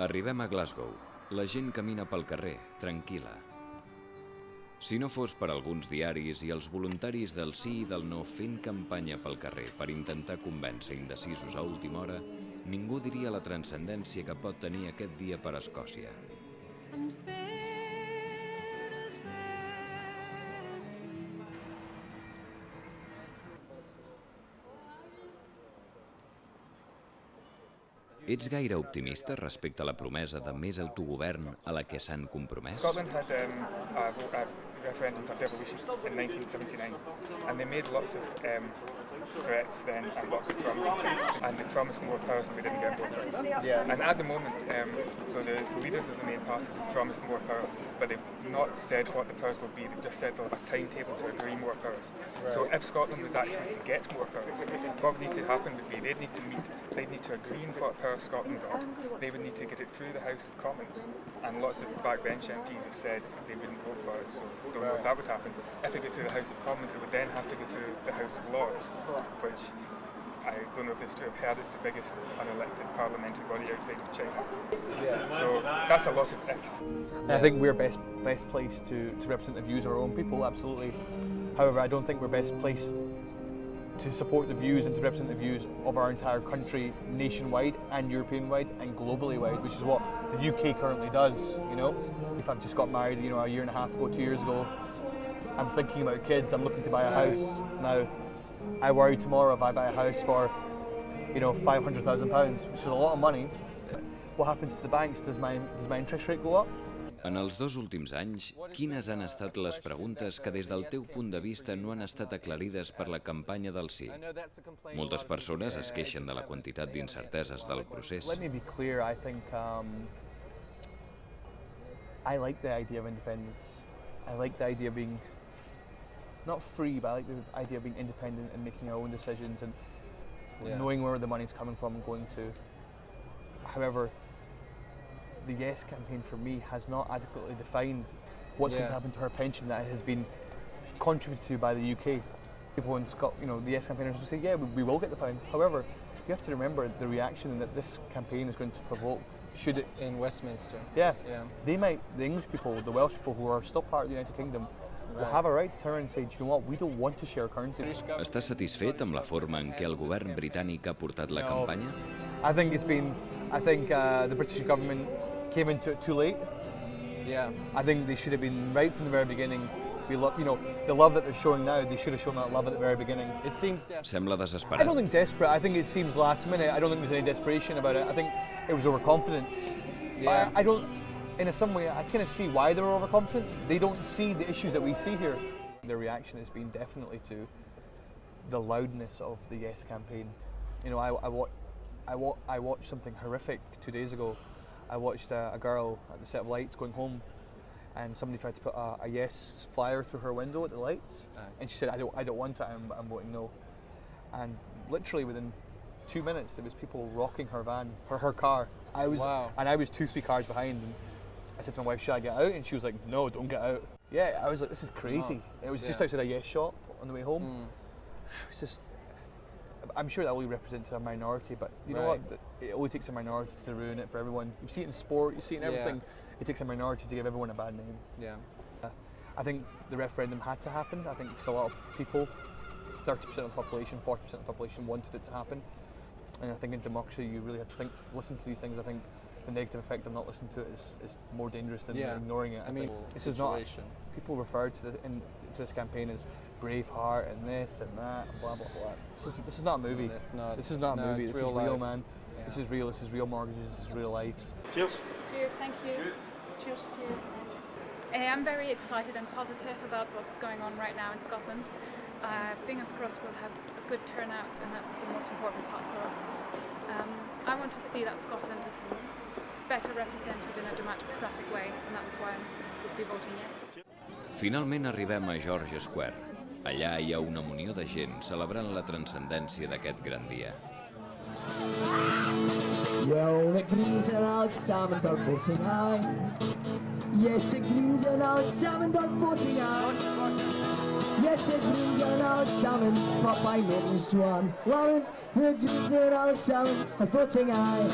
Arribem a Glasgow. La gent camina pel carrer, tranquil·la. Si no fos per alguns diaris i els voluntaris del sí i del no fent campanya pel carrer per intentar convèncer indecisos a última hora, ningú diria la transcendència que pot tenir aquest dia per a Escòcia. Ets gaire optimista respecte a la promesa de més autogovern a la que s'han compromès? Scotland had a referendum for devolution in 1979, and they made lots of threats then and lots of promises, and they promised more powers and we didn't get more powers. Yeah. And at the moment, so the leaders of the main parties have promised more powers, but they've not said what the powers will be. They've just said a timetable to agree more powers. Right. So if Scotland was actually to get more powers, what would need to happen would be they'd need to agree on what powers Scotland got. They would need to get it through the House of Commons, and lots of backbench MPs have said they wouldn't vote for it, so I don't know if that would happen. If it got through the House of Commons, it would then have to go through the House of Lords, which I don't know if this is true. I've heard it's the biggest unelected parliamentary body outside of China. Yeah. So that's a lot of ifs. I think we're best placed to represent the views of our own people, absolutely. However, I don't think we're best placed to support the views and to represent the views of our entire country nationwide and European-wide and globally-wide, which is what the UK currently does, you know. If I've just got married, you know, a year and a half ago, 2 years ago, I'm thinking about kids, I'm looking to buy a house. Now, I worry tomorrow if I buy a house for, you know, £500,000, which is a lot of money. What happens to the banks? Does my interest rate go up? En els 2 últims anys, quines han estat les preguntes que des del teu punt de vista no han estat aclarides per la campanya del sí? Moltes persones es queixen de la quantitat d'incerteses del procés. Let me be clear, I think I like the idea of independence. I like the idea of being not free, but I like the idea of being independent and making our own decisions and knowing where the money's coming from and going to. However, the Yes campaign for me has not adequately defined what's going to happen to her pension that has been contributed to by the UK. People in Scotland, you know, the Yes campaigners will say, yeah, we will get the pound. However, you have to remember the reaction that this campaign is going to provoke. Should it in Westminster? Yeah. They might, the English people, the Welsh people who are still part of the United Kingdom, will have a right to turn around and say, do you know what, we don't want to share currency. Estàs satisfet amb la forma en què el govern britànic ha portat la campanya? I think the British government came into it too late. Yeah. I think they should have been right from the very beginning. You know, the love that they're showing now, they should have shown that love at the very beginning. It seems Sembla desesperat. I don't think desperate. I think it seems last minute. I don't think there's any desperation about it. I think it was overconfidence. Yeah. I don't. In some way, I kind of see why they were overconfident. They don't see the issues that we see here. Their reaction has been definitely to the loudness of the Yes campaign. You know, I watched something horrific 2 days ago. I watched a girl at the set of lights going home, and somebody tried to put a Yes flyer through her window at the lights, and she said, "I don't want it. I'm voting no." And literally within 2 minutes, there was people rocking her van, her car. I was 2-3 cars behind, and I said to my wife, "Should I get out?" And she was like, "No, don't get out." Yeah, I was like, "This is crazy." It was just outside a Yes shop on the way home. It was just. I'm sure that only represents a minority, but you know what? It only takes a minority to ruin it for everyone. You see it in sport, you see it in everything. It takes a minority to give everyone a bad name. Yeah. I think the referendum had to happen. I think because a lot of people, 30% of the population, 40% of the population wanted it to happen. And I think in democracy you really have to listen to these things. I think the negative effect of not listening to it is more dangerous than ignoring it. I mean, this is not. People refer to this campaign as Braveheart and this and that and blah blah blah. This is not a movie. This is not a movie. This is real, man. Yeah. This is real. This is real mortgages. This is real lives. Cheers. Cheers. Thank you. Cheers to you. I'm very excited and positive about what's going on right now in Scotland. Fingers crossed we'll have a good turnout, and that's the most important part for us. I want to see that Scotland is better represented in a democratic way, and that's why we'll be voting yes. Finalment arribem a George Square. Allà hi ha una munió de gent celebrant la transcendència d'aquest gran dia. Yo, it greens and Alex Salmon dog voting aye. Yes, it greens and Alex Salmon dog voting aye. Yes, it greens and Alex Salmon, but my name is Joanne Lauren. The greens and Alex Salmon are voting aye.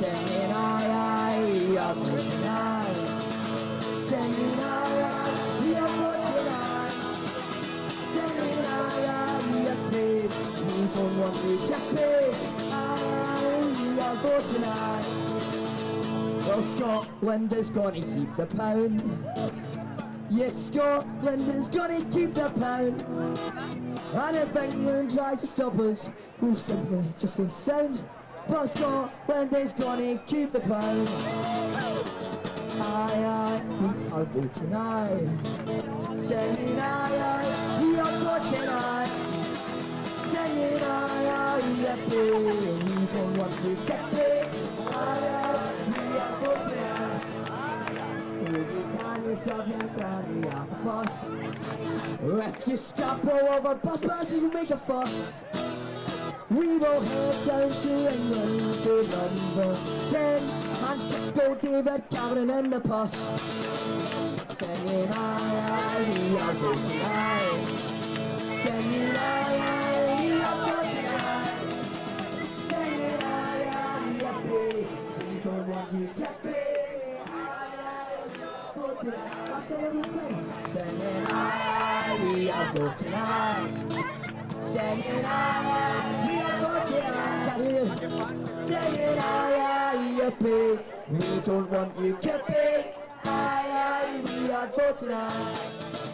Saying aye. are for tonight. Singing aye, aye, we are for tonight. Singing aye, aye, we are paid. We don't want to get paid. Aye, aye, we are for tonight. Well, Scotland is gonna keep the pound. Yes, Scotland is gonna keep the pound. And if England tries to stop us, we'll simply just say sound. But Scotland is gonna keep the pound. Aye, aye, we are voting aye. Saying aye, aye, we are voting aye. Saying aye, aye, we are paid. We don't want to get paid. Aye, aye, we are voting aye. Yourself and family off the bus. If you stop all over bus passes will make a fuss. We will head down to England to number 10 and kick old David Cameron in the pus. Singing aye, aye, we are voting aye. Singing aye, aye, we are voting aye. Singing aye, aye, we are paid. We don't want you to pay. Singing aye, we are voting aye. Singing aye, we are voting aye. Singing aye, aye, we are paid. We don't want you to pay. Aye, aye, we are voting aye.